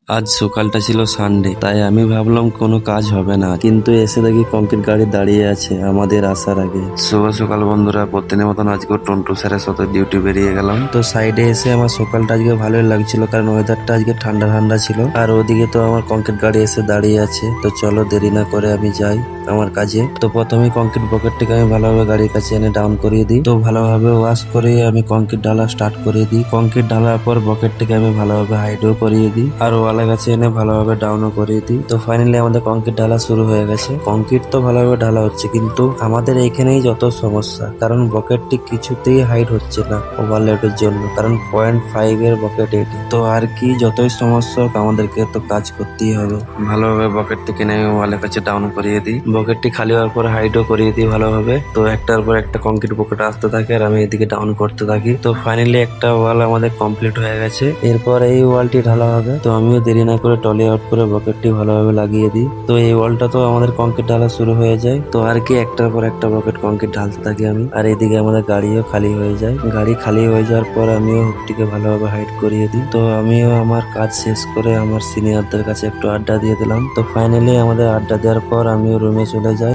আজ সকালটা ছিল সানডে, তাই আমি ভাবলাম কোনো কাজ হবে না, কিন্তু এসে দেখি কংক্রিট গাড়ি দাঁড়িয়ে আছে আমাদের আসার আগে। শুভ সকাল বন্ধুরা, প্রতিদিনের মতন আজকে টন্টু স্যারের সাথে ডিউটি বেরিয়ে গেলাম। তো সাইডে এসে আমার সকালটা আজকে ভালোই লাগছিল, কারণ ওয়েদারটা আজকে ঠান্ডা ঠান্ডা ছিল। আর ওদিকে তো আমার কংক্রিট গাড়ি এসে দাঁড়িয়ে আছে। তো চলো দেরি না করে আমি যাই আমার কাজে। তো প্রথমেই কংক্রিট বকেটটিকে আমি ভালোভাবে গাড়ির কাছে এনে ডাউন করিয়ে দিই। তো ভালোভাবে ওয়াশ করে আমি কংক্রিট ঢালা স্টার্ট করে দিই। কংক্রিট ঢালার পর বকেটটিকে আমি ভালোভাবে হাইডও করিয়ে দিই, আর ওয়ালের কাছে এনে ভালোভাবে ডাউনও করিয়ে দিই। তো ফাইনালি আমাদের কংক্রিট ঢালা শুরু হয়ে গেছে। কংক্রিট তো ভালোভাবে ঢালা হচ্ছে, কিন্তু আমাদের এইখানেই যত সমস্যা, কারণ বকেটটি কিছুতেই হাইট হচ্ছে না ওভারলোডের জন্য, কারণ 0.5 এর বকেট এটি। তো আর কি, যতই সমস্যা হোক আমাদেরকে তো কাজ করতেই হবে। ভালোভাবে বকেটটিকে নিয়ে ওয়ালের কাছে ডাউন করিয়ে দিই। বকেটটি খালি হওয়ার পর হাইটও করিয়ে দিই ভালোভাবে। তো একটার পর একটা কংক্রিট বকেট আসতে থাকে, আর আমি এদিকে ডাউন করতে থাকি। তো ফাইনালি একটা ওয়াল আমাদের কমপ্লিট হয়ে গেছে। এরপর এই ওয়ালটি ঢালা হবে। তো আমিও দেরি না করে টলি আউট করে বকেটটি ভালোভাবে লাগিয়ে দিই। তো এই ওয়ালটা তো আমাদের কংক্রিট ঢালা শুরু হয়ে যায়। তো আর কি, একটার পর একটা বকেট কংক্রিট ঢালতে থাকি আমি। আর এদিকে আমাদের গাড়িও খালি হয়ে যায়। গাড়ি খালি হয়ে যাওয়ার পর আমিও হুকটিকে ভালোভাবে হাইট করিয়ে দিই। তো আমিও আমার কাজ শেষ করে আমার সিনিয়রদের কাছে একটু আড্ডা দিয়ে দিলাম। তো ফাইনালি আমাদের আড্ডা দেওয়ার পর আমিও রুমে চলে যাই।